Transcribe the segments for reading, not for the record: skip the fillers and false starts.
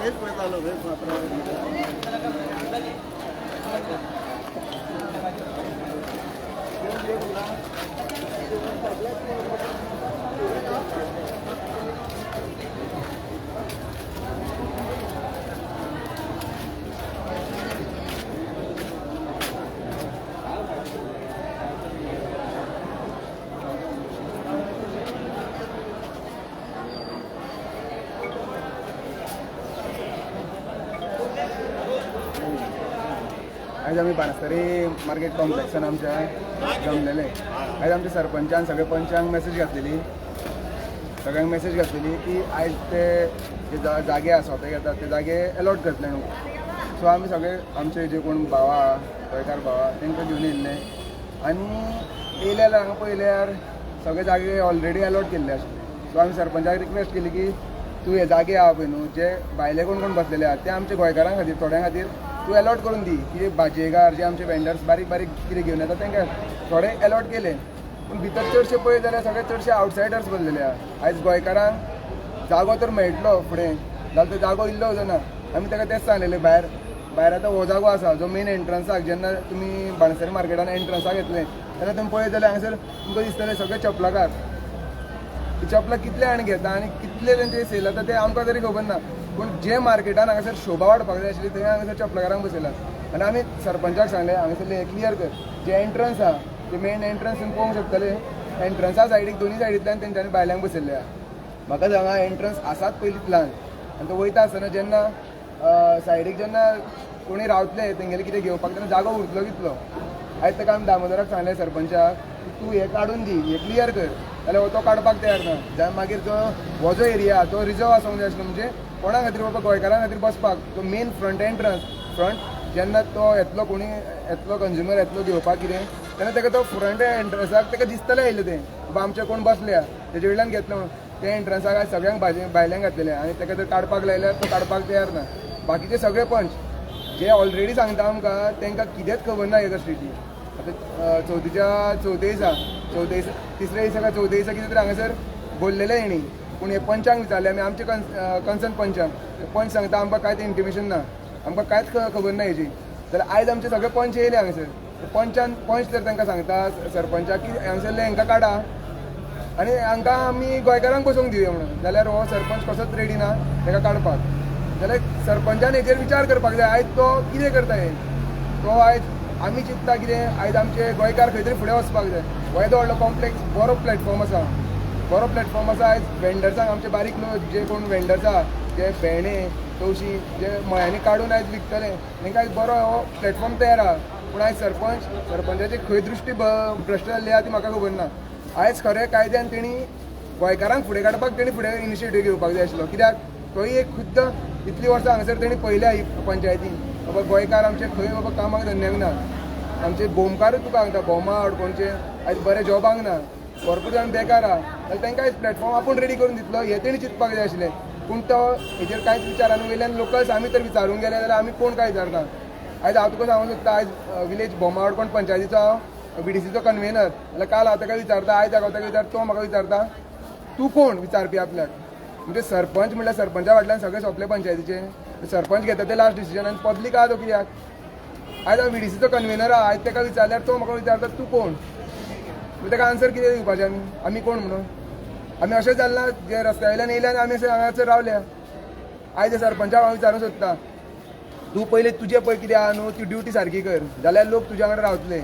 Base पळतालो base मात्र आज आम्ही बाणस्तारी मार्केट कॉम्प्लेक्सान आमच्या जमलेले. आज आमच्या सरपंचान सगळे पंचांक मेसेज घातलेली, सगळ्यांक मेसेज घातलेली की आयज ते जे जागे आसा स्वता घेतात ते जागे अलॉट करतले न्हू. सो आमी सगळे आमचे जे कोण भावा गोंयकार भावा तांकां घेवन येयल्ले आनी येयल्यार हांगा पळयल्यार सगळे जागे ऑलरेडी अलॉट केल्ले आशिल्ले. सो आमी सरपंचाक रिक्वेस्ट केली की तूं हे जागे आहा पळय न्हू, जे भायले कोण कोण बसलेले आहात ते आमच्या गोंयकारां खातीर थोड्यां खातीर तूं अलॉट करून दी. कितें भाजयेकार जे आमचे वेंडर्स बारीक बारीक कितें घेवन येता तांकां थोडे अलॉट केले. पूण भितर चडशे पळयत जाल्यार सगळे चडशे आवटसायडर्स बसलेले आहा. आयज गोंयकारांक जागो तर मेळटलो फुडें, जाल्यार तो जागो इल्लो वचना. आमी ताका तेंच सांगलेलें भायर आतां हो जागो आसा जो मेन एंट्रन्साक जेन्ना तुमी बाणस्तारी मार्केटान एंट्रन्साक येतले तेन्ना तुमी पळयत जाल्यार हांगासर तुमकां दिसतले सगळे चपलाकार. ती चपलां कितले आनी घेता आनी कितले तेंचे सेल जाता ते आमकां तरी खबर ना. पूण जे मार्केटान हांगासर शोभा वाडपाक जाय आशिल्ली थंय हांगासर चपलाकारांक बसयल्यात. आनी आमी सरपंचाक सांगलें हांगासरलें हें क्लियर कर, जे एंट्रन्स आहा ते मेन एंट्रन्स तुमी पळोवंक शकतले. एंट्रन्सा सायडीक दोनी सायडींतल्यान तेंच्यांनी भायल्यांक बसयल्ले आहा. म्हाका हांगा एंट्रन्स आसात पयलींतल्यान आनी तो वयता आसतना जेन्ना सायडीक जेन्ना कोणी रावतले तेंगेले कितें घेवपाक तेन्ना जागो उरतलो कितलो. आयज ताका आमी दामोदराक सांगलें सरपंचाक तूं हें काडून दी, हें क्लियर कर, जाल्यार तो काडपाक तयार ना. जाल्यार मागीर हो जो एरिया तो रिजर्व आसूंक जाय आशिल्लो, म्हणजे कोणा खातीर बाबा गोंयकारां खातीर बसपाक तो मेन फ्रंट एंट्रन्स फ्रंट जेन्ना तो येतलो कोणी येतलो कंज्युमर येतलो घेवपाक कितें तेन्ना ताका तो फ्रंट एंट्रन्साक ताका दिसतलें येयलें तें बाबा आमचे कोण बसल्या तेजे वयल्यान घेतलो म्हणून. त्या एंट्रन्साक आयज सगळ्यांक भायल्यांक घातलेलें आनी ताका जर काडपाक लायल्यार तो काडपाक तयार ना. बाकीचे सगळे पंच जे ऑलरेडी सांगता आमकां तांकां कितेंच खबर ना ह्या गोश्टीची. आतां चवथी दिसा तिसऱ्या दिसा चवथ्या दिसा कितें तरी हांगासर बोललेलें हेणी, पूण हे पंचांक विचारलें आमी आमचे कन्सर्न पंचांक. पंच सांगता आमकां कांयच इंटिमेशन ना, आमकां कांयच खबर ना हेजी. जाल्यार आयज आमचे सगळे पंच येयले हांगासर. पंच तर तांकां सांगता सरपंचाक की हांगासरले हांकां काडा आनी हांकां आमी गोंयकारांक बसूंक दिवया म्हणून. जाल्यार हो सरपंच कसोच रेडी ना ताका काडपाक. जाल्यार सरपंचान हेचेर विचार करपाक जाय आयज तो कितें करता हें. तो आयज आमी चिंतता कितें आयज आमचे गोंयकार खंय तरी फुडें वचपाक जाय. हो येदो व्हडलो कॉम्प्लेक्स बरो प्लॅटफॉर्म आसा. आयज वेंडर्सांक आमचे बारीक लोक जे कोण वेंडर्स आहा जे भेणे तवशी जे मळ्यांनी काडून आयज विकतले तांकां आयज बरो हो प्लॅटफॉर्म तयार आहा. पूण आयज सरपंचाची खंय दृश्टी भ्रश्ट जाल्ली आहा ती म्हाका खबर ना. आयज खरें कायद्यान तेणी गोंयकारांक फुडें काडपाक तेणी फुडें इनिशिएटीव घेवपाक जाय आशिल्लो. कित्याक थंय एक खुद्द इतली वर्सां हांगासर तेणी पयल्या ही पंचायतीन बाबा गोंयकार आमचे खंय बाबा कामाक धंद्याक ना. आमचे भोमकारूच तुका सांगता भोमा अडकोणचे आयज बरे जॉबांक ना, भरपूर जाण बेकार आहा. जाल्यार तांकां आयज प्लॅटफॉर्म आपूण रेडी करून दितलो हें तेणी चिंतपाक जाय आशिल्लें. पूण तो हेजेर कांयच विचारांनी वयल्यान लोकल्स आमी तर विचारूंक गेले जाल्यार आमी कोण काय विचारता. आयज हांव तुका सांगूंक सोदता आयज विलेज भोमा अडकोण पंचायतीचो हांव BDCचो कन्वेनर. जाल्यार काल हांव ताका विचारता आयज हांव ताका विचारता तो म्हाका विचारता तूं कोण विचारपी आपल्याक. म्हणजे सरपंच म्हणल्यार सरपंचा फाटल्यान सगळे सोंपले पंचायतीचे. सरपंच घेता ते लास्ट डिसिजन आनी पब्लीक आहा तो कित्याक. आयज हांव BDCचो कन्वेनर आहा आयज ताका विचारल्यार तो म्हाका विचारता तूं कोण. ताका आन्सर कितें दिवपाचें आमी कोण म्हणून. आमी अशें जालना जे रस्त्या वयल्यान येयल्यान आमी अशें हांगासर रावल्या. आयज सरपंचाक हांव विचारूंक सोदता तूं पयलीं तुजें पळय कितें आहा न्हू ती ड्युटी सारकी कर जाल्यार लोक तुज्या वांगडा रावतले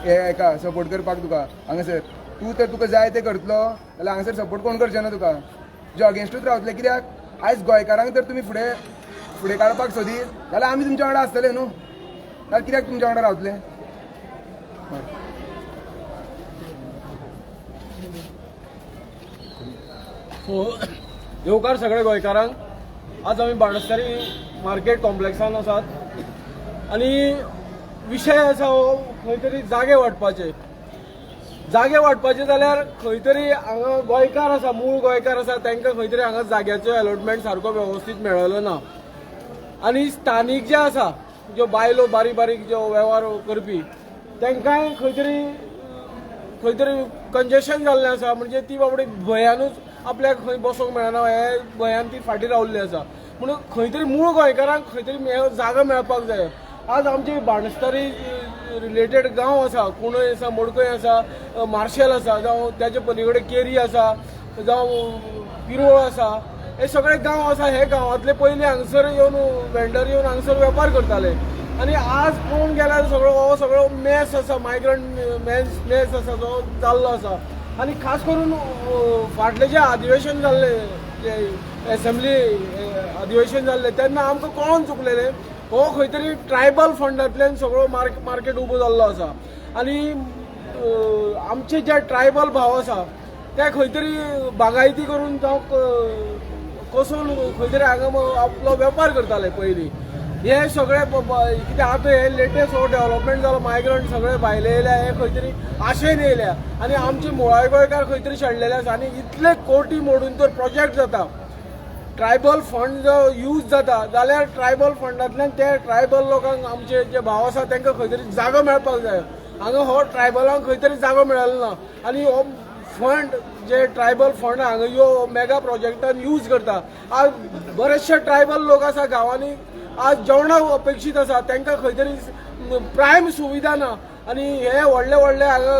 हे हेका सपोर्ट करपाक तुका हांगासर. तूं तर तुका जाय तें करतलो जाल्यार हांगासर सपोर्ट कोण करचें ना तुका. तुज्या अगेन्स्टूच रावतले. कित्याक आयज गोंयकारांक तर तुमी फुडें काडपाक सोदीत जाल्यार आमी तुमच्या वांगडा आसतले न्हू. जाल्यार कित्याक तुमच्या वांगडा रावतले. सो येवकार सगळे गोंयकारांक आज आमी बाणस्तारी मार्केट कॉम्प्लेक्सान आसात आनी विशय आसा हो खंय तरी जागे वाटपाचे जाल्यार खंय तरी हांगा गोंयकार आसा मूळ गोंयकार आसा तांकां खंय तरी हांगा जाग्याचो अलॉटमेंट सारको वेवस्थीत मेळलो ना. आनी स्थानीक जे आसा ज्यो बायलो बारीक बारीक ज्यो वेव्हार करपी तांकांय खंय तरी कंजेशन जाल्लें आसा. म्हणजे ती बाबडी भंयानूच आपल्याक खंय बसोंक मेळना हे भंयान ती फाटीं रावल्ली आसा. म्हणून खंय तरी मूळ गोंयकारांक खंय तरी जागा मेळपाक जाय. आज आमची बाणस्तारी रिलेटेड गांव आसा, कुणय आसा, मडकय आसा, मार्शल आसा, जावं त्याचे पलीकडे केरी आसा, जावं पिरोळ आसा, हे सगळे गांव आसा. हे गांवांतले पयलीं हांगसर येवन वेंडर येवन हांगसर वेपार करताले आनी आज पळोवन गेल्यार सगळो मेस आसा, मायग्रंट मेस आसा जो जाल्लो आसा. आनी खास करून फाटलें जें अधिवेशन जाल्लें, जें एसेंब्ली अधिवेशन जाल्लें तेन्ना आमकां कळोवन चुकलेलें हो खंय तरी ट्रायबल फंडांतल्यान सगळो मार्केट उबो जाल्लो आसा. आनी आमचे जे ट्रायबल भाव आसा ते खंय तरी बागायती करून जावं कसून खंय तरी हांगा आपलो वेपार करताले पयलीं. हे सगळे कितें आतां हे लेटेस्ट हो डेव्हलपमेंट जालो, मायग्रंट सगळे भायले येयल्या, हे खंय तरी आशेन येयल्या आनी आमचे मुळावे गोंयकार खंय तरी शेणलेले आसा. आनी इतले कोटी मोडून तर प्रोजेक्ट जाता, ट्रायबल फंड जो यूज जाता जाल्यार ट्रायबल फंडांतल्यान ते ट्रायबल लोकांक आमचे जे भाव आसा तांकां खंय तरी जागो मेळपाक जाय. हांगा हो ट्रायबलांक खंय तरी जागो मेळलो ना आनी हो फंड जे ट्रायबल फंड हांगा ह्यो मेगा प्रोजेक्टान यूज करता. आज बरेचशे ट्रायबल लोक आसा गांवांनी आज जेवणाक अपेक्षीत आसा, तांकां खंय तरी प्रायम सुविधा ना आनी हे व्हडले व्हडले हांगा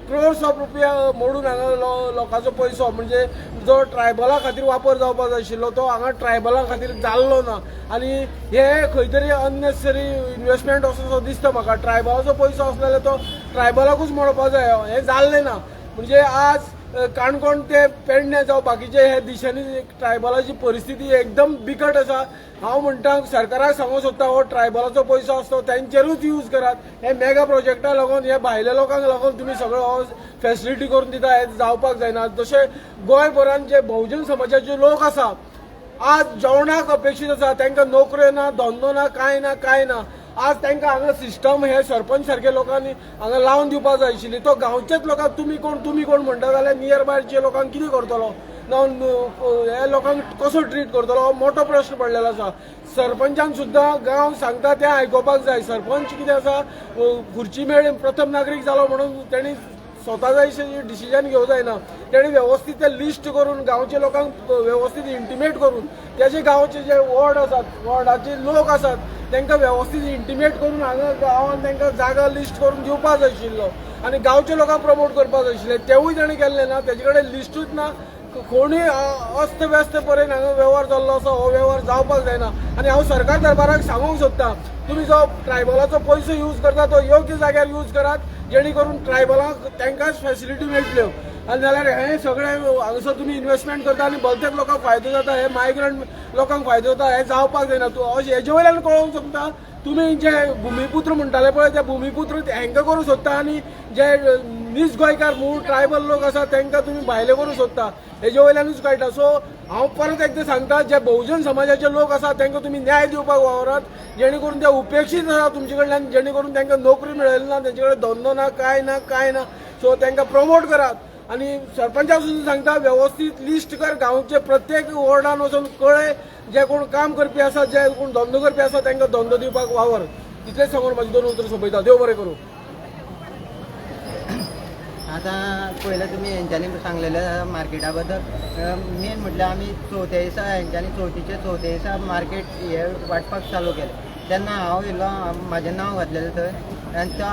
क्रोर्स ऑफ रुपया मोडून हांगा लोकांचो पयसो म्हणजे जो ट्रायबला खातीर वापर जावपाक जाय आशिल्लो तो हांगा ट्रायबला खातीर जाल्लो ना. आनी हे खंय तरी अननेसेसरी इन्वेस्टमेंट असो दिसता म्हाका. ट्रायबलाचो पयसो आसलो जाल्यार तो ट्रायबलाकूच मोडपाक जाय, हे जाल्लें ना. म्हणजे आज काणकोण ते पेडणे जावं बाकीचे हे दिशांनी ट्रायबलाची परिस्थिती एकदम बिकट आसा. हांव म्हणटा सरकाराक सांगूंक सोदता हो ट्रायबलाचो पयसो आसतो तांचेरूच यूज करात. हे मेगा प्रोजेक्टाक लागून हे भायल्या लोकांक लागून तुमी सगळो हो फॅसिलिटी करून दिता, हे जावपाक जायना. जशे गोंयभरान जे बहुजन समाजाचे लोक आसा आज जेवणाक अपेक्षीत आसा, तांकां नोकऱ्यो ना, धंदो ना, कांय ना. आज तांकां हांगा सिस्टम हे सरपंच सारके लोकांनी हांगा लावन दिवपाक जाय आशिल्ली. तो गांवचेच लोकांक तुमी कोण म्हणटा जाल्यार नियर बायचे लोकांक कितें करतलो, हे लोकांक कसो ट्रीट करतलो हो मोठो प्रश्न पडलेलो आसा. सरपंचान सुद्दां गांव सांगता तें आयकोपाक जाय. सरपंच कितें आसा, खुर्ची मेळ प्रथम नागरीक जालो म्हणून तेणी स्वता जाय डिसिजन घेवंक जायना. तेणी वेवस्थीत ते लिस्ट करून गांवच्या लोकांक वेवस्थीत इंटिमेट करून त्याचे गांवचे जे वॉर्ड आसात, वॉर्डाचे लोक आसात तांकां वेवस्थीत इंटिमेट करून हांगा गांवांत तांकां जागा लिस्ट करून दिवपाक जाय आशिल्लो आनी गांवच्या लोकांक प्रमोट करपाक जाय आशिल्लें. तेवूय ताणें केल्लें ना, तेजे कडेन लिस्टूच ना. कोणूय अस्त व्यस्त पर्यंत हांगा वेव्हार जाल्लो आसा, हो वेव्हार जावपाक जायना. आनी हांव सरकार दरबाराक सांगूंक सोदतां तुमी जो ट्रायबलाचो पयसो यूज करता तो योग्य जाग्यार यूज करात, जेणे करून ट्रायबलांक तांकांच फॅसिलिटी मेळटल्यो. आनी जाल्यार हे सगळे हांगासर तुमी इन्वेस्टमेंट करता आनी भलतेच लोकांक फायदो जाता, हे मायग्रंट लोकांक फायदो जाता, हे जावपाक जायना. अशें हेजे वयल्यान कळोवंक शकता तुमी जे भुमिपुत्र म्हणटाले पळय ते भुमिपुत्र हांकां करूंक सोदता आनी जे नीज गोंयकार मूळ ट्रायबल लोक आसा तांकां तुमी भायले करूंक सोदता, हेजे वयल्यानूच कळटा. सो हांव परत एकदां सांगता जे बहुजन समाजाचे लोक आसा तांकां तुमी न्याय दिवपाक वावरात, जेणे करून ते उपेक्षीत आसा तुमचे कडल्यान, जेणे करून तांकां नोकरी मेळयली ना, तेंचे कडेन धंदो ना, कांय ना. सो तांकां प्रमोट करात. आनी सरपंचाक सुद्दां सांगता वेवस्थीत लिस्ट कर, गांवचे प्रत्येक वॉर्डान वचून कळय जे कोण काम करपी आसा, जे कोण धंदो करपी आसा तांकां धंदो दिवपाक वावर. इतलेंच सांगून म्हाजी 2 उतरां सोंपयता. देव बरें करूं. आतां पयलें तुमी हेंच्यांनी सांगलेलें मार्केटा बद्दल. मेन म्हटल्यार आमी चवथ्या दिसा हेंच्यांनी चवथीच्या दिसा मार्केट हे वांटपाक चालू केलें तेन्ना हांव येयलो, म्हाजें नांव घातलेलें थंय आनी तो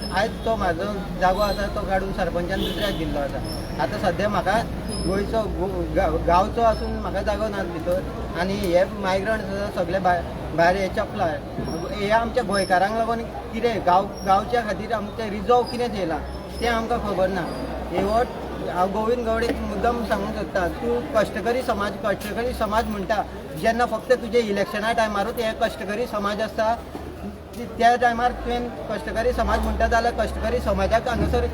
आयज तो म्हाजो जागो आसा तो काडून सरपंचान दुसऱ्याक दिल्लो आसा. आतां सद्या म्हाका गोंयचो गांवचो आसून म्हाका जागो ना भितर आनी हे मायग्रंट सगळे भायर हे चपला. हे आमच्या गोंयकारांक लागून कितें गांवच्या खातीर आमचे रिजर्व कितें येयला तें आमकां खबर ना. हे हांव गोविंद गवडेक मुद्दम सांगूंक सोदता, तूं कश्टकरी समाज म्हणटा जेन्ना फक्त तुजे इलेक्शना टायमारूच हे कश्टकरी समाज आसता, त्या टायमार तुवें कश्टकरी समाज म्हणटा जाल्यार कश्टकरी समाजाक हांगासर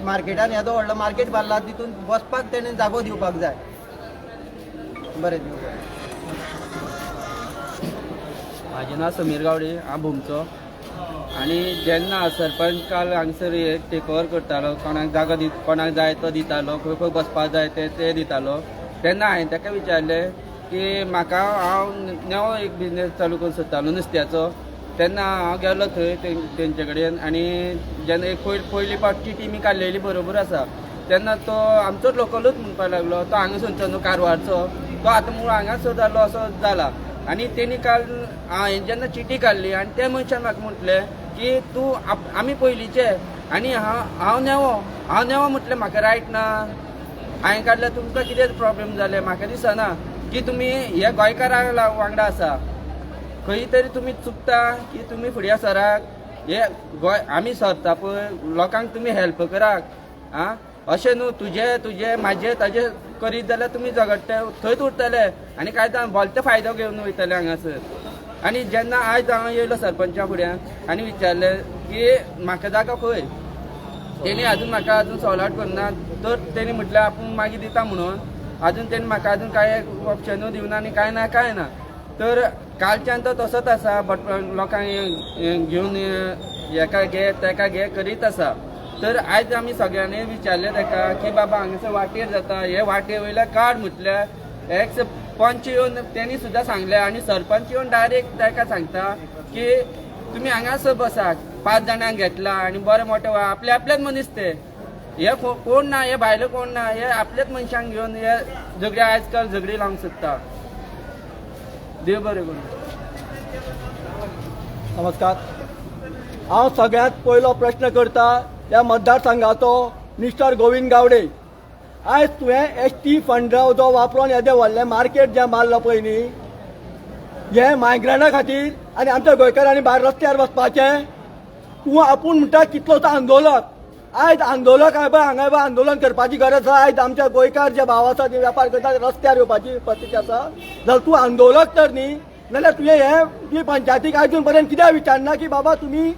मार्केटान येदो व्हडलो मार्केट बांदला तितून बसपाक तेणें जागो दिवपाक जाय. बरें दिवं. म्हाजें नांव समीर गावडे, हांव भूमचो. आनी जेन्ना सरपंच काल हांगसर टेक ओवर करतालो, कोणाक जागो कोणाक जाय तो दितालो, खंय खंय बसपाक जाय ते दितालो, तेन्ना हांवें ताका विचारलें की म्हाका हांव नवो एक बिजनेस चालू करूंक सोदतालो नुस्त्याचो. तेन्ना हांव गेलो थंय तेंचे कडेन आनी जेन्ना एक पयली पावटी टिमी काडलेली बरोबर आसा तेन्ना तो आमचोच लोकलूच म्हणपाक लागलो, तो हांगासरचो न्हू कारवारचो, तो आतां मूळ हांगाच जालो असो जाला. आणि त्यांनी काल हांवें जेन्ना चिटी काडली आनी त्या मनशान म्हाका म्हटलें की तूं आमी पयलींचे आनी हांव नेवो म्हटलें म्हाका रायट ना हांवें काडल्यार तुमकां कितें प्रॉब्लेम जालें म्हाका दिसना की तुमी हे गोंयकारां वांगडा आसा खंय तरी तुमी चुकता की तुमी फुडें सराक हे गोंय आमी सरता पळय लोकांक तुमी हेल्प कराक आं अशें न्हू तुजे म्हाजें ताजें करीत जाल्यार तुमी झगडटे थंयच उरतले आनी काय भलते फायदो घेवन वयतले हांगासर आनी जेन्ना आयज हांव येयलो सरपंचा फुड्यान आनी विचारलें की म्हाका जागो खंय तेणी आजून म्हाका आजून सवलाट करना तर तेणी म्हटल्यार आपूण मागीर दिता म्हणून आजून तेणी म्हाका आजून कांय ऑप्शनूय दिवना आनी कांय ना तर कालच्यान तो तसोच आसा बट लोकांक घेवन हेका घे तेका घे करीत आसा तर आयज आमी सगळ्यांनी विचारलें ताका की बाबा हांगासर वाटेर जाता हे वाटे वयल्यार काड म्हटल्यार एक्स पंच येवन तेणी सुद्दां सांगलें आनी सरपंच येवन डायरेक्ट ताका सांगता की तुमी हांगासर बसात 5 जाणांक घेतला आनी बरें मोठे आपल्याच मनीस ते हे कोण ना हे भायले कोण ना हे आपल्याच मनशांक घेवन हे झगडे आयज काल झगडी लावंक सोदता देव बरें करूं. नमस्कार. हांव सगळ्यांत पयलो प्रश्न करता ह्या मतदारसंघाचो मिस्टर गोविंद गावडे. आयज तुवें ST फंड जो वापरून येदें व्हडलें मार्केट जें मारलां पळय न्ही हे मायग्रंटा खातीर आनी आमच्या गोंयकारांनी भायर रस्त्यार बसपाचें तूं आपूण म्हणटा कितलोसो आंदोलक. आयज आंदोलक हांगा आंदोलन करपाची गरज आसा. आयज आमच्या गोंयकार जे भाव आसा ते वेपार करता रस्त्यार येवपाची परिस्थिती आसा जाल्यार तूं आंदोलक तर न्ही जाल्यार तुवें हे तुवें पंचायतीक आजून पर्यंत कित्याक विचारना की बाबा तुमी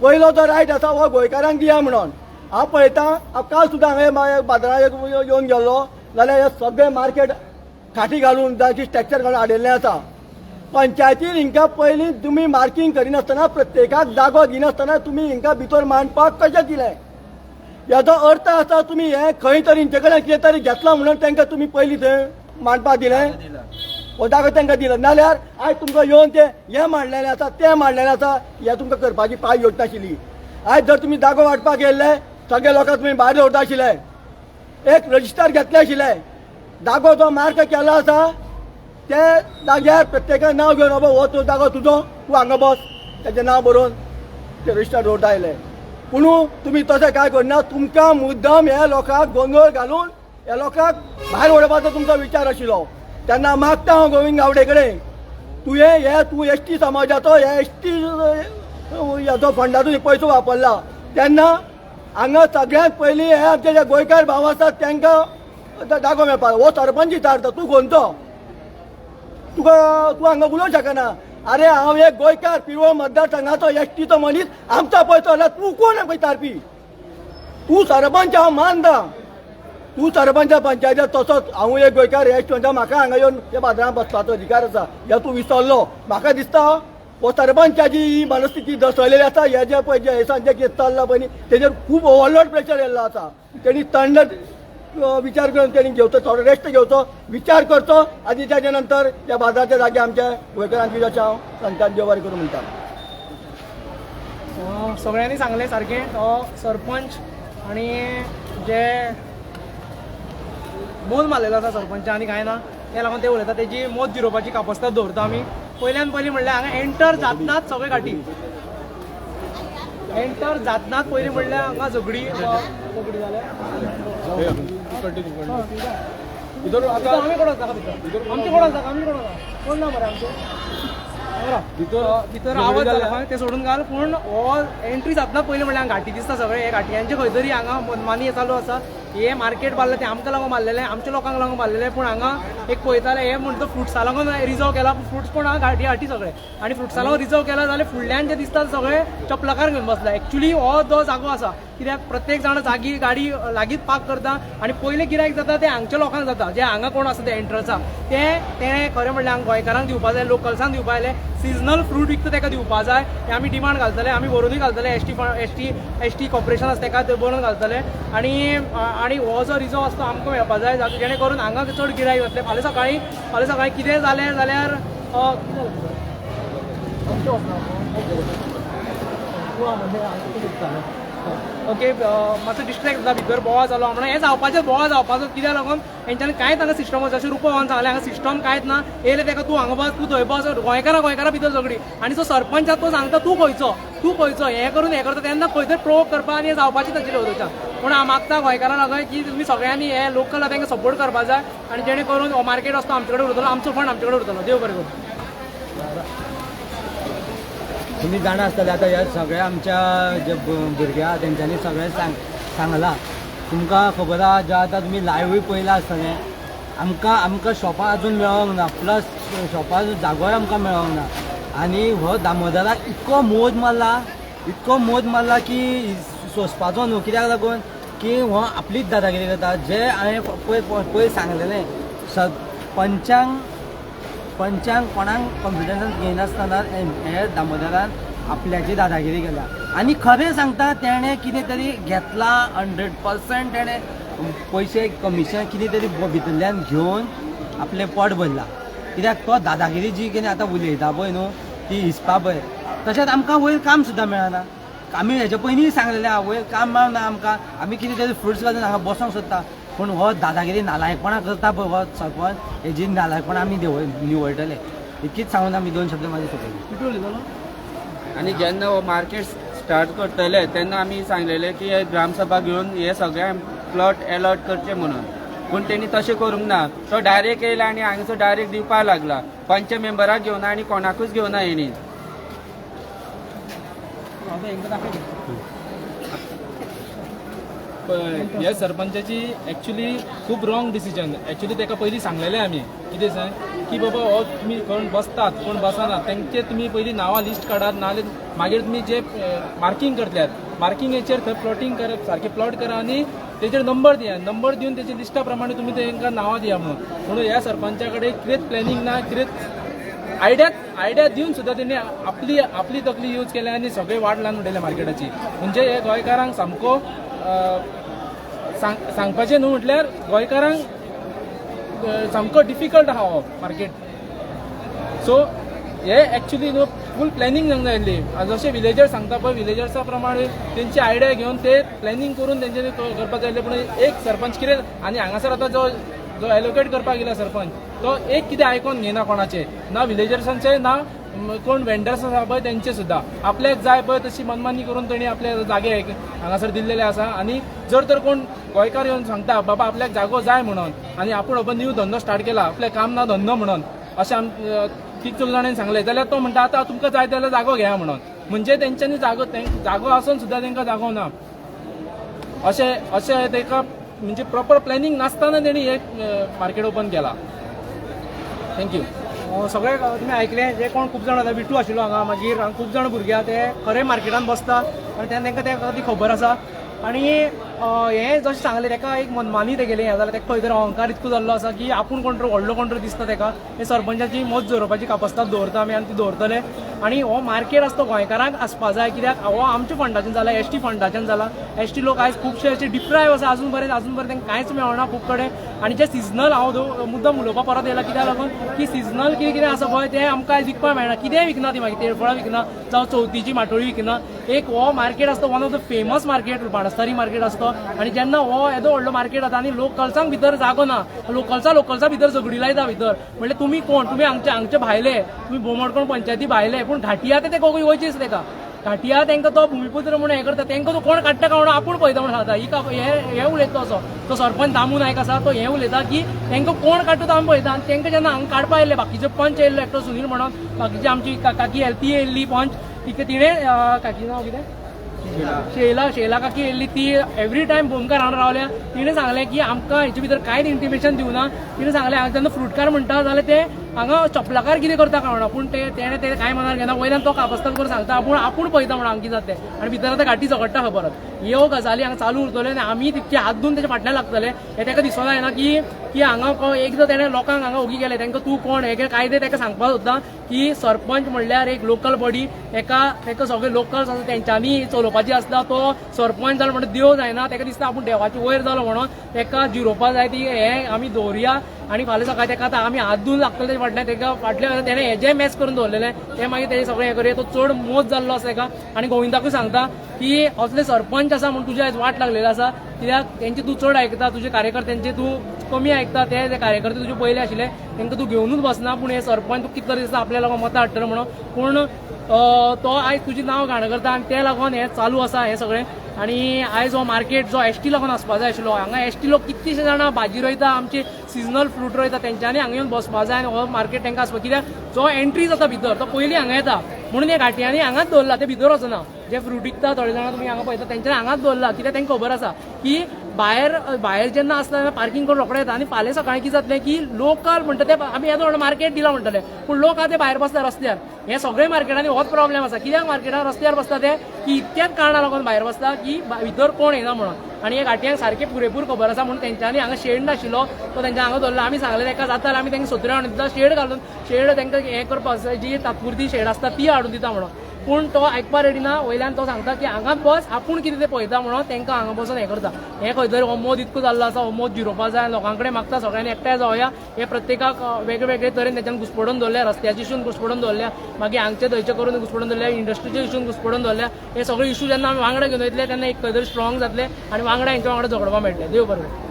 पयलो जो रायट आसा हो गोंयकारांक दिया म्हणून. हांव पळयतां काल सुद्दां हांवें बाजाराक येवन गेल्लो जाल्यार हे सगळे मार्केट खाटी घालून जायची स्ट्रक्चर घालून हाडिल्लें आसा. पंचायतीन हिंका पयलीं तुमी मार्कींग करिनासतना प्रत्येकाक जागो दिनासतना तुमी हिंका भितर मांडपाक कशें दिलें. हेजो अर्थ आसा तुमी हे खंय तरी हिंचे कडेन कितें तरी घेतला म्हणून तांकां तुमी पयलीं थंय मांडपाक दिलें हो जागो तांकां दिलो नाल्यार आयज तुमकां येवन ते हें मांडलेलें आसा तें मांडलेलें आसा हें तुमकां करपाची पाय येवची नाशिल्ली. आयज जर तुमी जागो वांटपाक गेल्ले सगळे लोकांक तुमी भायर दवरता आशिल्ले एक रजिस्टर घेतले आशिल्ले जागो जो मार्क केलो आसा ते जाग्यार प्रत्येकान नांव घेवन बाबा हो तो जागो तुजो तूं हांगा बस तेजें नांव बरोवन ते रजिस्टर दवरता आयले. पूण तुमी तशें कांय करना. तुमकां मुद्दम हे लोकांक गोंदळ घालून हे लोकांक भायर उडोवपाचो तुमचो विचार आशिल्लो. तेन्ना मागता हांव गोविंद गावडे कडेन तूं ST समाजाचो हे ST हेजो फंडाचो पयसो वापरला तेन्ना हांगा सगळ्यांत पयलीं हे आमचे जे गोंयकार भाव आसात तांकां जागो मेळपाक हो सरपंच विचारता तूं खंयचो तूं हांगा उलोवंक शकना. अरे हांव एक गोंयकार पिरवळ मतदारसंघाचो STचो मनीस आमचो पयसो जाल्यार तूं कोण पळय तारपी. तूं सरपंच हांव मानता तूं सरपंच पंचायतीत तसोच हांव एक गोंयकार ST म्हणटा म्हाका हांगा येवन त्या बाजारांत बसपाचो अधिकार आसा हे तूं विसरलो. म्हाका दिसता हो सरपंचाची ही मनस्थिती दसळलेली आसा. हे जे पळय जे हेसांचे केस चल्ला पळय न्ही तेजेर खूब ओवरलोड प्रेशर येयल्लो आसा. तेणी थंड विचार करून तेणी घेवचो थोडो रेस्ट घेवचो विचार करचो आनी ताजे नंतर त्या बाजाराच्या जाग्यार आमच्या गोंयकारांची अशें हांव सांगता देव बरें करूं म्हणटा. सगळ्यांनी सांगलें सारकें तो सरपंच आनी जे मोल मारलेलो आसा सरपंच आनी कांय ना ते लागून ते उलयता तेजी मोत जिरोवपाची कापासता दवरता आमी. पयल्यान पयलीं म्हणल्यार हांगा एंटर जातनाच सगळे घाटी एंटर जातनाच पयलीं म्हणल्यार हांगा झगडी जाल्या आमी कोण आसा आमचे कोण आसा कोण ना मरे आमचे भितर आवाज जाला ते सोडून घाल. पूण हो एंट्री जातना पयलीं म्हणल्यार घाटी दिसता सगळे हे घाटयांचे खंय तरी हांगा मनमानी चालू आसा. हे मार्केट बांदलें तें आमकां लागून बांदलेलें आमच्या लोकांक लागून बांदलेलें. पूण हांगा एक पळयताले हे म्हणटा फ्रुट्सा लागून रिजर्व केला फ्रुट्स पूण हांगा घाटी सगळे आनी फ्रुट्सा लागून रिजर्व केला जाल्यार फुडल्यान जे दिसता सगळे चपलाकार घेवन बसला. एक्चुली हो जो जागो आसा कित्याक प्रत्येक जाण गाडी लागींच पार्क करता आनी पयलें गिरायक जाता ते हांगच्या लोकांक जाता जे हांगा कोण आसा ते एंट्रन्सा ते खरें म्हणल्यार हांगा गोंयकारांक दिवपा जाय लोकल्सांक दिवपा जाय. सिजनल फ्रूट विकता ताका दिवपा जाय हे आमी डिमांड घालतले आमी बरोवनूय घालतले ST कॉर्पोरेशन आसा ताका बरोवन घालतले. आनी हो जो रिजर्व आसा तो आमकां मेळपा जाय जेणे करून हांगा चड गिरायक जातले. फाल्यां सकाळीं कितें जालें जाल्यार ओके मातसो डिस्ट्रॅक्ट जाता भितर बोवाळ जालो म्हणून हें जावपाचें बोवाळ जावपाचो कित्याक लागून हेंच्यांनी कांयच हांगा सिस्टम जशें रुपा भवन सांगलें हांगा सिस्टम कांयच ना येयले ताका तूं हांगा बस तूं थंय बस गोंयकारां भितर झगडी आनी जो सरपंच तो सांगता तूं खंयचो हें करता तेन्ना खंय तरी प्रोवोक करपा आनी हें जावपाचें तांचें थंयच्यान पूण हांव मागता गोंयकारां लागून की तुमी सगळ्यांनी हे लोकल तांकां सपोर्ट करपा जाय आनी जेणे करून हो मार्केट असतो आमचे कडेन उरतलो आमचो फंड आमचे कडेन उरतलो देव बरें करूं. तुम्ही जाणा आसतले आतां ह्या सगळ्या आमच्या जे भुरगे आहा तेंच्यांनी सगळें सांगलां तुमकां खबर आहा जे आतां तुमी लायव्हूय पळयलां आसतलें आमकां शॉपां अजून मेळोंक ना प्लस शॉपां जागोय आमकां मेळोंक ना आनी हो दामोदराक इतको मोद मारला की सोंसपाचो न्हू कित्याक लागून की हो आपलीच दादागिरी करता जे हांवें पयर सांगलेलें पंचांक कोणाक कॉन्फिडन्स घेयनासतना हे दामोदरान आपल्याची दादागिरी केल्या आनी खरें सांगता तेणें कितें तरी घेतला 100% तेणें पयशे कमिशन कितें तरी भितरल्यान घेवन आपलें पोट भरला कित्याक तो दादागिरी जी कितें आतां उलयता पळय न्हू ती हिसपा पळय तशेंच आमकां वयर काम सुद्दां मेळना आमी हेच्या पयलीं सांगलेलें आहा वयर काम मेळना आमकां आमी कितें तरी फ्रुट्स घालून हांगा बसोंक सोदता पूण हो दादागिरी नालायकपणां करता पळय हो सरपंच हेजी नालायकपणां आमी निवळटले इतकीच सांगून आमी 2 शब्द म्हाजे सोंपयले. आणि जेन्ना हो मार्केट स्टार्ट करतले तेन्ना आमी सांगलेले की हे ग्रामसभा घेवन हे सगळे प्लॉट अलॉट करचे म्हणून पूण तेणी तशें करूंक ना तो डायरेक्ट येयला आनी हांगासर डायरेक्ट दिवपाक लागला पंच मेंबराक घेवना आनी कोणाकूच घेवना हेणी. ह्या सरपंचाची एक्चुली खूब रॉंग डिसिजन एक्चुली ताका पयलीं सांगलेलें आमी कितें सांग की बाबा हो तुमी कोण बसतात कोण बसना तेंचे तुमी पयलीं नांवां लिस्ट काडात नाजाल्यार मागीर तुमी जे मार्कींग करतल्यात मार्किंगेचेर थंय प्लॉटींग करप सारकें प्लॉट करा आनी तेचेर नंबर दिवन तेच्या लिस्टा प्रमाणे तुमी तांकां नांवां दिया म्हणून ह्या सरपंचा कडेन कितेंच प्लॅनिंग ना कितेंच आयडिया दिवन सुद्दां तेणी आपली तकली यूज केल्या आनी सगळे वाट लावन उडयल्या मार्केटाची म्हणजे हे गोंयकारांक सामको सांगपाचें न्हू म्हटल्यार गोंयकारांक सामको डिफिकल्ट आहा हो मार्केट सो हे एक्चुली न्हू फूल प्लॅनिंग जावंक जाय आसली जशें विलेजर्स सांगता पळय विलेजर्सा प्रमाणे तेंची आयडिया घेवन ते प्लॅनिंग करून तेंच्यांनी करपाक जाय पूण एक सरपंच कितें आनी हांगासर आतां जो एलोकेट करपाक गेला सरपंच तो एक कितें आयकोन घेयना कोणाचे ना विलेजर्सांचे ना कोण वेंडर्स आसा पळय तेंचे सुद्दां आपल्याक जाय पळय तशी मनमानी करून तेणी आपले जागे हांगासर दिल्लेले आसा आनी जर तर कोण गोंयकार येवन सांगता बाबा आपल्याक जागो जाय म्हणून आनी आपूण बाबा न्यू धंदो स्टार्ट केला आपलें काम ना धंदो म्हणून अशें तीग जाणांनी सांगलें जाल्यार तो म्हणटा आतां तुमकां जाय जाल्यार जागो घेया म्हणून म्हणजे तेंच्यांनी जागो आसून सुद्दां तांकां जागो ना अशें ताका म्हणजे प्रॉपर प्लॅनिंग नासतना तेणी हे मार्केट ओपन केला. थँक्यू. सगळे तुमी आयकले जे कोण खूब जाण आतां विटू आशिल्लो हांगा मागीर खूब जाण भुरगे आहा ते खरे मार्केटान बसता आनी तांकां ती खबर आसा आनी हें जशें सांगलें ताका एक मनमानी तेगेलें हें जालें ताका खंय तरी अहंकार इतको जाल्लो आसा की आपूण कोण व्हडलो कोण दिसता ताका हे सरपंचाची मत जोडपाची कापस्ताद दवरता आमी आनी ती दवरतले आनी हो मार्केट आसा तो गोंयकारांक आसपा जाय कित्याक हो आमच्या फंडाच्यान जाला एसटी फंडाच्यान जाला एसटी लोक आयज खुबशे अशे डिप्रायव आसा अजून बरें तांकां कांयच मेळना खूब कडेन आनी जे सिजनल हांव मुद्दम उलोवपाक परत येयला कित्याक लागून की सिजनल कितें आसा पळय तें आमकां आयज विकपाक मेळना कितेंय विकना ती मागीर तेळफळां विकना जावं चवथीची माटोळी विकना एक हो मार्केट आसता one of the famous market बाणस्तारी मार्केट आसता आनी जेन्ना हो येदो व्हडलो मार्केट जाता आनी लोकल्सांक भितर जागो ना लोकल्सा भितर झगडी लायता भितर म्हणल्यार तुमी कोण तुमी हांगचे भायले तुमी बोमडकोण पंचायती भायले पूण घाटिया ते कोंकणी वयचेच तेका घाटिया तांकां तो भुमिपुत्र म्हणून हें करता तांकां तो कोण काडटा काय म्हणून आपूण पळयता म्हणून सांगता हे उलयता असो तो सरपंच दामू नायक आसा तो हें उलयता की तांकां कोण काडटा तो आमी पळयता आनी तांकां जेन्ना हांगा काडपा येयले बाकीचे पंच येयल्लो एकटो सुनील म्हणून बाकीची आमची काकी ती येयल्ली पंच तिणें काकी नांव कितें शेला काकी येयल्ली ती एवरी टायम भोमकार हांगा रावल्या तिणें सांगलें की आमकां हेचे भितर कांयच इंटिमेशन दिवना तिणें सांगलें हांगा जेन्ना फ्रुटकार म्हणटा जाल्यार ते हांगा चपलाकार कितें करता काय म्हणा पूण तेणें ते कांय मनार घेना वयल्यान तो कापस्ताद करून सांगता आपूण पळयता म्हणून हांगा कितें जाता तें आनी भितर आतां घाटी झगडटा खबर ह्यो गजाली हांगा चालू उरतल्यो आनी आमी तितके हात धुवन तेच्या फाटल्यान लागतले हे ताका दिसना येना की हांगा एकदां तेणें लोकांक हांगा ओगी केले तांकां तूं कोण हे कायदे ताका सांगपाक सोदता की सरपंच म्हणल्यार एक लोकल बॉडी ताका सगळे लोकल्स आसा तेंच्यांनी चलोवपाची आसता तो सरपंच जालो म्हणटा देव जायना ताका दिसता आपूण देवाचे वयर जालो म्हणून ताका जिरोवपा जाय ती हें आमी दवरया आणि फाल्यां सकाळी ताका आतां आमी हात धुवन लागतले तेच्या फाटल्यान ताका फाटल्या तेणें हें जें मॅस करून दवरलेलें तें मागीर तेजें सगळें हें करूया तो चड मोद जाल्लो आसा ताका आनी गोविंदाकूय सांगता की असले सरपंच आसा म्हूण तुजी आयज वाट लागलेली आसा कित्याक तेंची तूं चड आयकता तुजे कार्यकर्त्यांचे तूं कमी आयकता ते कार्यकर्ते तुजे पयले आशिल्ले तांकां तूं घेवनूच बसना पूण हे सरपंच तूं कितलो दिसता आपल्या लागून मतां हाडटलो म्हणून पूण तो आयज तुजें नांव घाण करता आनी ते लागून हें चालू आसा हें सगळें आनी आयज हो मार्केट जो एसटी लागून आसपा जाय आशिल्लो हांगा एसटी लोक कितलीशे जाणां भाजी रोयता आमचे सिजनल फ्रूट रोयता तेंच्यांनी हांगा येवन बसपा जाय आनी हो मार्केट तांकां आसपा कित्याक जो एंट्री जाता भितर तो पयलीं हांगा येता म्हणून हे घाटयांनी हांगाच दवरला ते भितर वचना जे फ्रूट विकता थोडे जाणां तुमी हांगा पळयता तेंच्यांनी हांगाच दवरला कित्याक तांकां खबर आसा की भायर जेन्ना आसता तेन्ना पार्किंग करून रोखडे येता आनी फाल्यां सकाळीं कितें जातलें की लोकल म्हणटा ते आमी येदो व्हडलो मार्केट दिला म्हणटले पूण लोक आतां ते भायर बसता रस्त्यार हे सगळे मार्केटांनी होच प्रॉब्लेम आसा कित्याक मार्केटान रस्त्यार बसता ते की इतक्याच कारणां लागून भायर बसता की भितर कोण येना म्हणून आनी हे घाटयांक सारकें पुरेपूर खबर आसा म्हणून तेंच्यांनी हांगा शेड नाशिल्लो तो तेंच्या हांगा दवरला आमी सांगलें ताका जाता जाल्यार आमी तांकां 17 हाडून दिता शेड घालून शेड तांकां हें करपाक जी तात्पुरती शेड आसता ती हाडून दिता म्हणून पूण तो आयकपा रेडी ना वयल्यान तो सांगता की हांगाच बस आपूण कितें तें पळयता म्हणून तांकां हांगा बसून हें करता हें खंय तरी हो मोद इतको जाल्लो आसा हो मोद जिरोवपा जाय लोकां कडेन मागता सगळ्यांनी एकठांय जावया हे प्रत्येकाक वेगळे वेगळे तरेन तेच्यान घुसपडून दवरल्या रस्त्याचे इशून घुसपडून दवरल्या मागीर हांगचे थंयचे करून घुसपडून दवरल्या इंडस्ट्रीचे इशून घुसपडून दवरल्या हे सगळे इशू जेन्ना आमी वांगडा घेवन वयतले तेन्ना एक खंय तरी स्ट्रॉंग जातले आनी वांगडा हेंच्या वांगडा झगडपाक मेळटलें देव बरें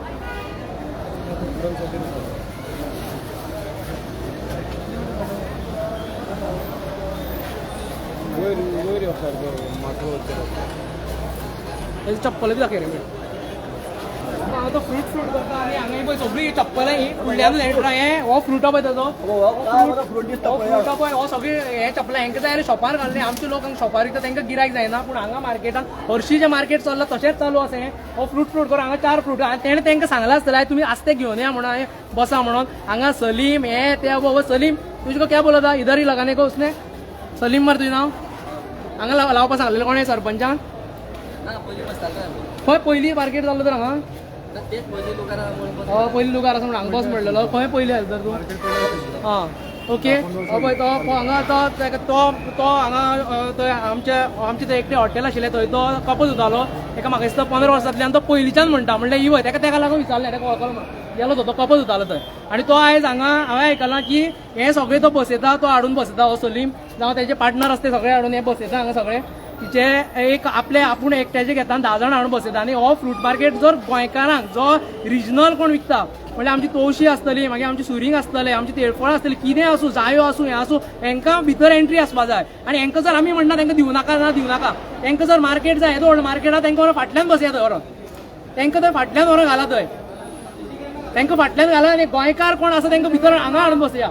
चप्पल बी दाखय रे हांव तो फ्रूट करता आनी हांगा पळय सगळी चप्पलां ही फुडल्यानूच हें हो फ्रुटा पळय ताजो फ्रुटा पळय हो सगळी हे चप्पलां हेंकां जाय शॉपार घालले आमचे लोक हांगा शॉपार विकता तांकां गिरायक जायना पूण हांगा मार्केटान हरशीं जें मार्केट चल्लां तशेंच चालू आसा हें हो फ्रूट करून हांगा 4 फ्रूट तेणें तांकां सांगलां आसतलें तुमी आस्ते घेवन या म्हणून बसा म्हणून हांगा सलीम हे ते बाबा सलीम तुझको क्या बोलता इधर ही लगाने को उसने सलीम मार तुजें नांव हांगा लावपाक सांगलेलें कोणें सरपंचान खंय पयलीं मार्केट जाल्लो तर हांगा पयलीं लुगार आसा म्हणून हांगा बस म्हणलेलो खंय पयलीं आयलो तर तूं हां ओके पळय तो हांगा तो हांगा थंय आमचे थंय एकटें हॉटेल आशिल्लें थंय तो कपल धुतालो ताका म्हाका दिसता 15 वर्सांतल्यान तो पयलींच्यान म्हणटा म्हणल्यार इवय ताका लागून विचारलें ताका वळखलो गेलो तो कपल धुतालो थंय आनी तो आयज हांगा हांवें आयकलां की हे सगळे तो बसयता तो हाडून बसयता हो सलीम जावं तेजे पार्टनर आसता सगळे हाडून हे बसयता हांगा सगळे तिचे एक आपले आपूण एकट्याचे घेता 10 जाण हाडून बसयता आनी हो फ्रूट मार्केट जर गोंयकारांक जो रिजनल कोण विकता म्हणजे आमची तवशी आसतली मागीर आमची सुरींग आसतले आमची तेळफळ आसतली कितें आसूं जायो आसूं हें आसूं हांकां भितर एंट्री आसपा जाय आनी हांकां जर आमी म्हणना तांकां दिवं नाका तांकां जर मार्केट जाय येदो व्हडलो मार्केट आहा तांकां फाटल्यान बसया थंय व्हरोन तांकां थंय फाटल्यान व्हरोन घाला थंय तांकां फाटल्यान घाला आनी गोंयकार कोण आसा तांकां भितर हांगा हाडून बसया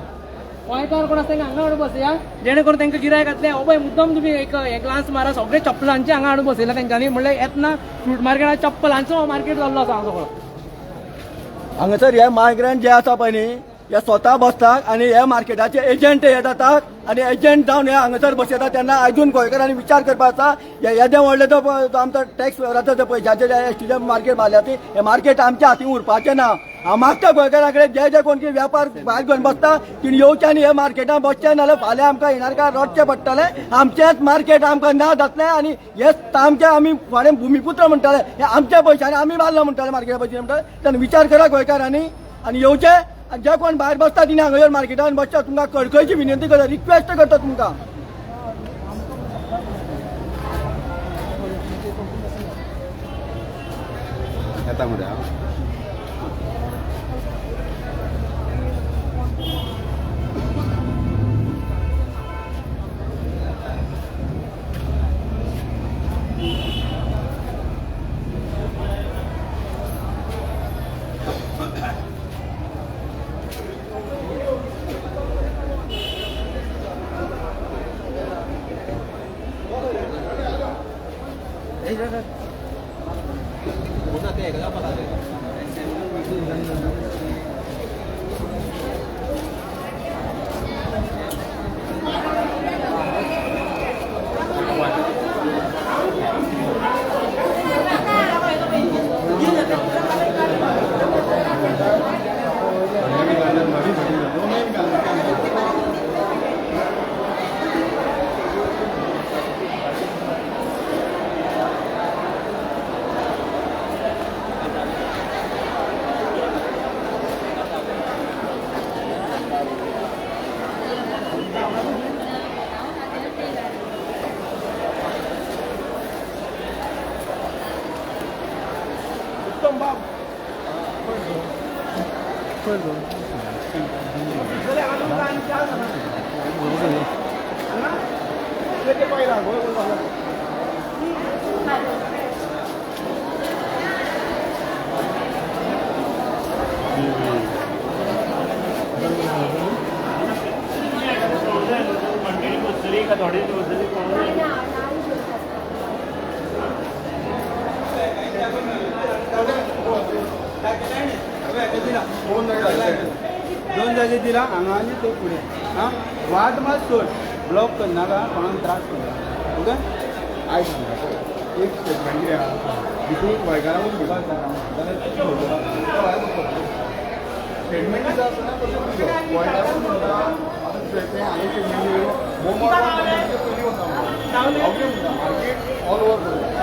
गोंयकार कोण आसा तांकां हांगा हाडून बसया जेणे करून तांकां गिरायक घातलें हो पळय मुद्दम तुमी एक ग्लास मारा सगळे चप्पलांचे हांगा हाडून बसयला तांच्यांनी म्हणल्यार येतना फ्रूट मार्केटात चप्पलांचो मार्केट जाल्लो आसा हांगा सगळो हांगासर हे मायग्रंट जे आसा पळय न्ही हे स्वता बसतात आणि हे मार्केटाचे एजंट हे जातात आणि एजंट जावन हे हांगासर बसयतात तेन्ना आजून गोंयकारांनी विचार करपाक आसा येदे व्हडले तो आमचो टॅक्स व्हराचो पयशाचे एसटीचे मार्केट मारल्या ती हे मार्केट आमच्या हातीन उरपाचें ना हांव मागता गोंयकारां कडेन जे कोण वेपार भायर घेवन बसता तिणी येवचे आनी हे मार्केटान बसचे नाल्यार फाल्यां आमकां येणार काय रडचें पडटलें आमचेंच मार्केट आमकां ना जातलें आनी हे आमचे आमी फुडें भुमिपुत्र म्हणटाले हे आमच्या पयशांनी आमी बांदला म्हणटाले मार्केटा पयशे म्हणटाले तेन्ना विचार करा गोंयकारांनी आनी येवचे जे कोण भायर बसता तिणी हांगा येवन मार्केटान बसता तुमकां कळकळीची विनंती करता रिक्वेस्ट करता तुमकां येता मरे गौतम बाब दोन जागे दिला हांगा आनी तो फुडें आं वाट मात सोड ब्लॉक करनाका कोणाक त्रास करना ओके आयज सांगता एक स्टेटमेंट कितें आहा भितूर गोंयकारांक भिकार स्टेटमेंट दिता आसतना कशें दिलो गोंयकारांक म्हणटा तें हांवें स्टेटमेंट दिलो पयलीं वता मार्केट ऑल ओवर